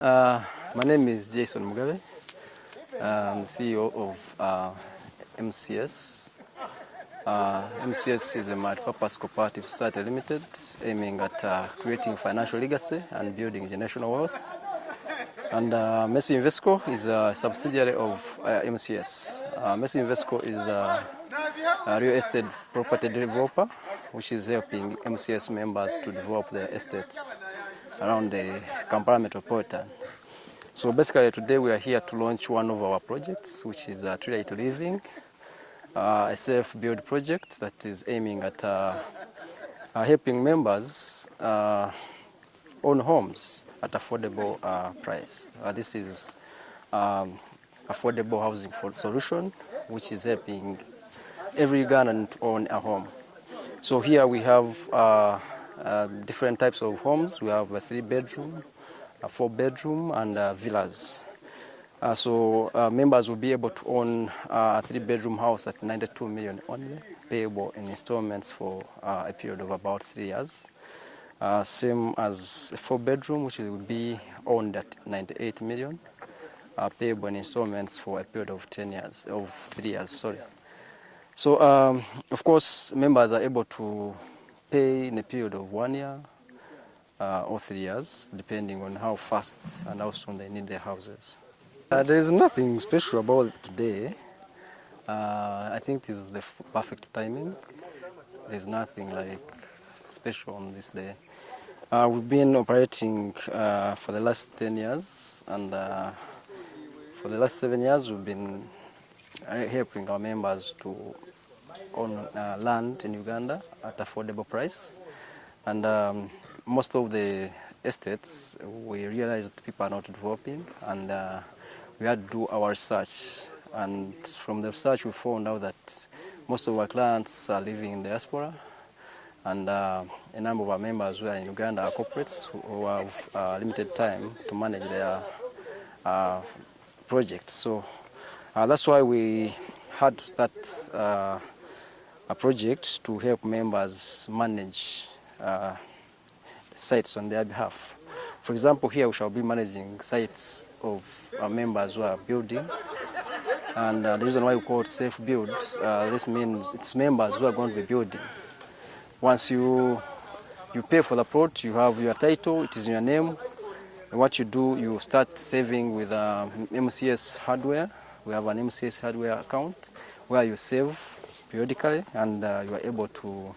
My name is Jason Mugabe. I'm the CEO of MCS. MCS is a multi-purpose cooperative society limited aiming at creating financial legacy and building generational wealth. And Messi Invesco is a subsidiary of MCS. Messi Invesco is a real estate property developer which is helping MCS members to develop their estates around the Kampala metropolitan. So basically today we are here to launch one of our projects, which is Tree Living, a self-build project that is aiming at helping members own homes at affordable price. This is affordable housing solution, which is helping every Ugandan to own a home. So here we have different types of homes. We have a 3-bedroom, a 4-bedroom, and villas. So members will be able to own a 3-bedroom house at 92 million only, payable in installments for a period of about 3 years. Same as a 4-bedroom, which will be owned at 98 million, payable in installments for a period of 3 years. Sorry. So of course, members are able to pay in a period of 1 year or 3 years, depending on how fast and how soon they need their houses. There is nothing special about it today. I think this is the perfect timing. There's nothing like special on this day. We've been operating for the last 10 years, and for the last 7 years we've been helping our members to own land in Uganda at affordable price. And most of the estates, we realized people are not developing, and we had to do our research. And from the research, we found out that most of our clients are living in diaspora, and a number of our members who are in Uganda are corporates who have limited time to manage their projects. So that's why we had to start a project to help members manage sites on their behalf. For example, here we shall be managing sites of our members who are building, and the reason why we call it self-build, this means it's members who are going to be building. Once you pay for the plot, you have your title, it is in your name, and what you do, you start saving with MCS hardware. We have an MCS hardware account where you save periodically, and you are able to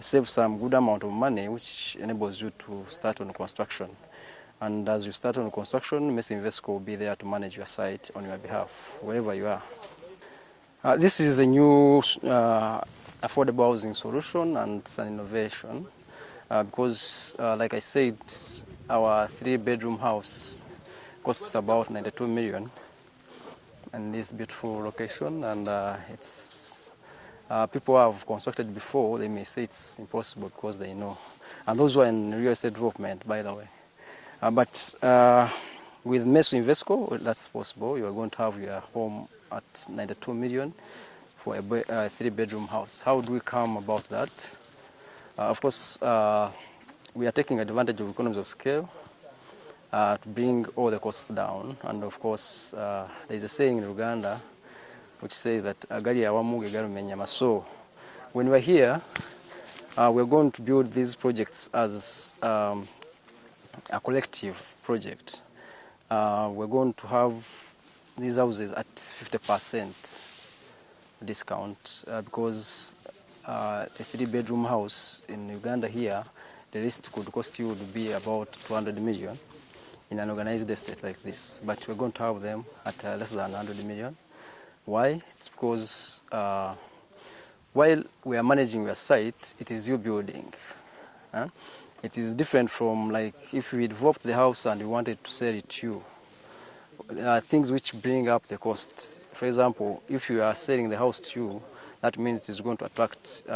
save some good amount of money, which enables you to start on construction. And as you start on construction, Messi Invesco will be there to manage your site on your behalf, wherever you are. This is a new affordable housing solution, and it's an innovation because, like I said, our 3-bedroom house costs about 92 million in this beautiful location, and it's people who have constructed before, they may say it's impossible because they know. And those who are in real estate development, by the way. But with Messi Invesco, that's possible. You are going to have your home at 92 million for a 3-bedroom house. How do we come about that? Of course, we are taking advantage of economies of scale to bring all the costs down. And of course, there is a saying in Uganda which says that so when we're here, we're going to build these projects as a collective project. We're going to have these houses at 50% discount because a 3-bedroom house in Uganda here, the least could cost you would be about 200 million in an organized estate like this. But we're going to have them at less than 100 million. Why? It's because while we are managing your site, it is you building. It is different from like if we developed the house and we wanted to sell it to you. There are things which bring up the cost. For example, if you are selling the house to you, that means it is going to attract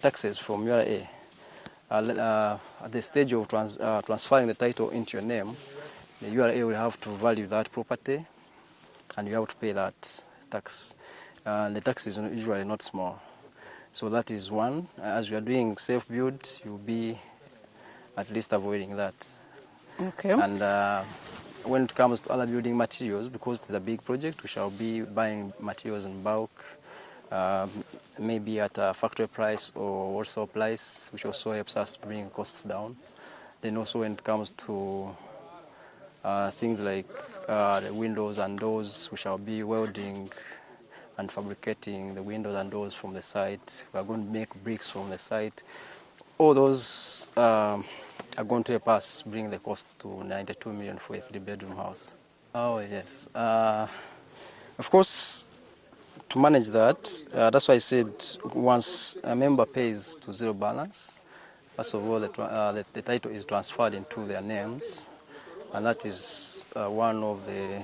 taxes from URA. At the stage of transferring the title into your name, the URA will have to value that property, and you have to pay that tax. The tax is usually not small. So that is one. As you are doing self-build, you'll be at least avoiding that. Okay. And when it comes to other building materials, because it's a big project, we shall be buying materials in bulk, maybe at a factory price or wholesale price, which also helps us to bring costs down. Then also when it comes to things like the windows and doors, we shall be welding and fabricating the windows and doors from the site. We are going to make bricks from the site. All those are going to help us bring the cost to 92 million for a 3-bedroom house. Oh yes, of course, to manage that, that's why I said once a member pays to zero balance, first of all, the title is transferred into their names, and that is one of the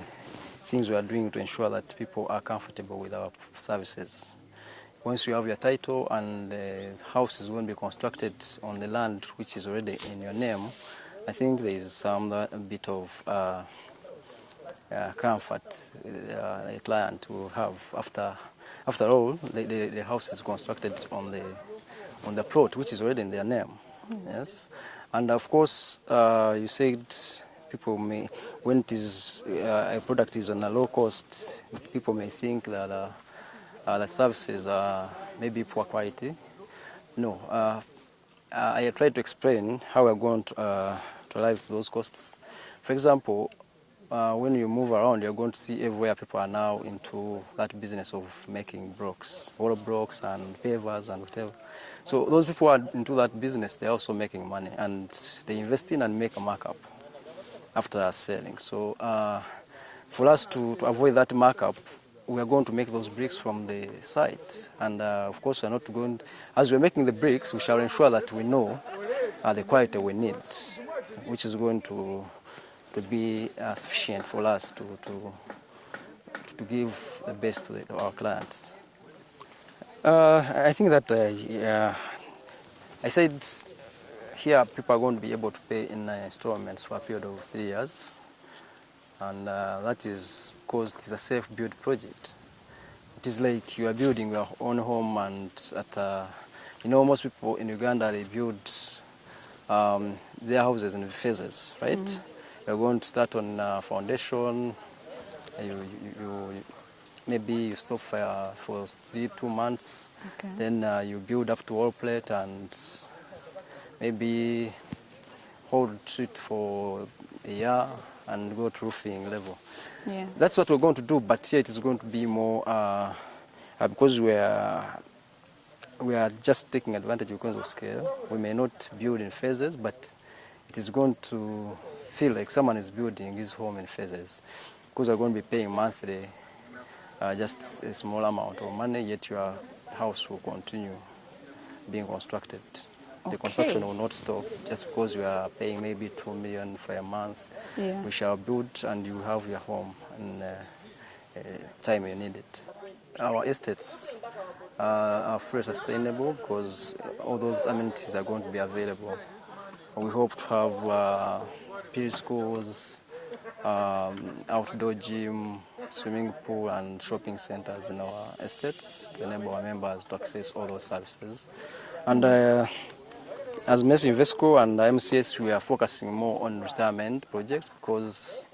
things we are doing to ensure that people are comfortable with our services. Once you have your title and the house is going to be constructed on the land which is already in your name, I think there is a bit of comfort a client will have after all the house is constructed on the plot which is already in their name. Yes, and of course you said people may, when it is a product is on a low cost, people may think that the services are maybe poor quality. No, I tried to explain how we're going to arrive those costs. For example, when you move around, you're going to see everywhere people are now into that business of making blocks, wall blocks and pavers and whatever. So those people are into that business, they're also making money and they invest in and make a markup after selling. So for us to avoid that markup, we are going to make those bricks from the site. And of course, we're not going, as we're making the bricks, we shall ensure that we know the quality we need, which is going to be sufficient for us to give the best to our clients. I think that I said here people are going to be able to pay in installments for a period of 3 years, and that is because it is a self-built project. It is like you are building your own home, and most people in Uganda, they build their houses in phases, right? You're going to start on foundation. Maybe you stop for 2 months. Okay. Then you build up to wall plate and maybe hold it for a year and go to roofing level. Yeah. That's what we're going to do, but here it is going to be more because we are just taking advantage because of scale. We may not build in phases, but it is going to feel like someone is building his home in phases, because we're going to be paying monthly just a small amount of money, yet your house will continue being constructed. The construction will not stop just because you are paying maybe 2 million for a month. Yeah. We shall build and you have your home in time you need it. Our estates are fully sustainable because all those amenities are going to be available. We hope to have preschools, outdoor gym, swimming pool and shopping centers in our estates to enable our members to access all those services. And as Messi Invesco and MCS, we are focusing more on retirement projects because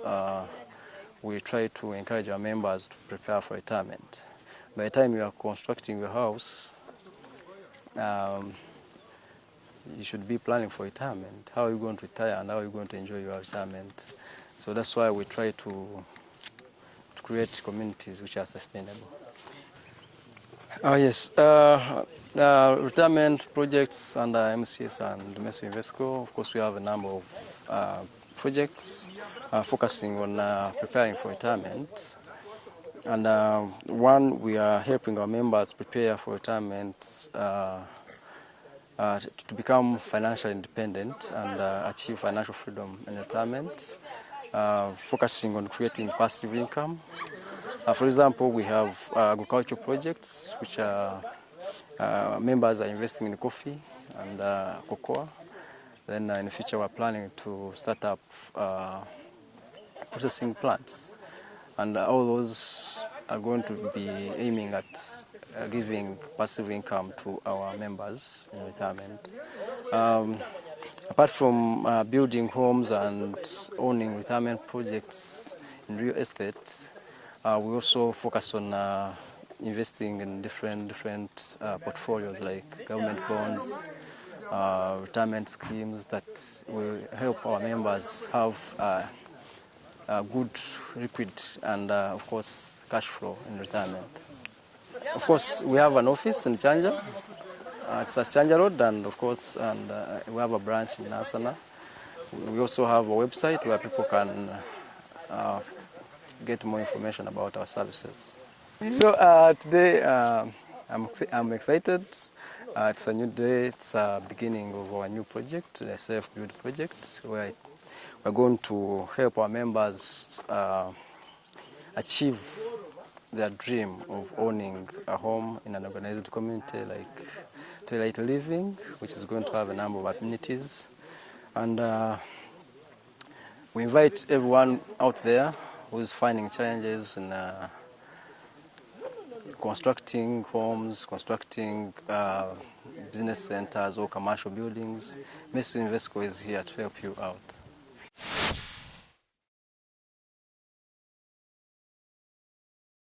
we try to encourage our members to prepare for retirement. By the time you are constructing your house, you should be planning for retirement. How are you going to retire and how are you going to enjoy your retirement? So that's why we try to create communities which are sustainable. Oh yes, retirement projects under MCS and Messi Invesco. Of course, we have a number of projects focusing on preparing for retirement. And one, we are helping our members prepare for retirement to become financially independent and achieve financial freedom in retirement, focusing on creating passive income. For example, we have agricultural projects which members are investing in coffee and cocoa. Then in the future we're planning to start up processing plants. And all those are going to be aiming at giving passive income to our members in retirement. Apart from building homes and owning retirement projects in real estate, we also focus on investing in different portfolios like government bonds, retirement schemes that will help our members have good liquid and of course cash flow in retirement. Of course, we have an office in Chanja, it's at Chanja Road, and of course, we have a branch in Nasana. We also have a website where people can get more information about our services. So today I'm excited. It's a new day. It's a beginning of our new project, the self-build project, where we're going to help our members achieve their dream of owning a home in an organized community like Twilight Living, which is going to have a number of amenities. And we invite everyone out there who's finding challenges in constructing homes, constructing business centers or commercial buildings. Mr. Invesco is here to help you out.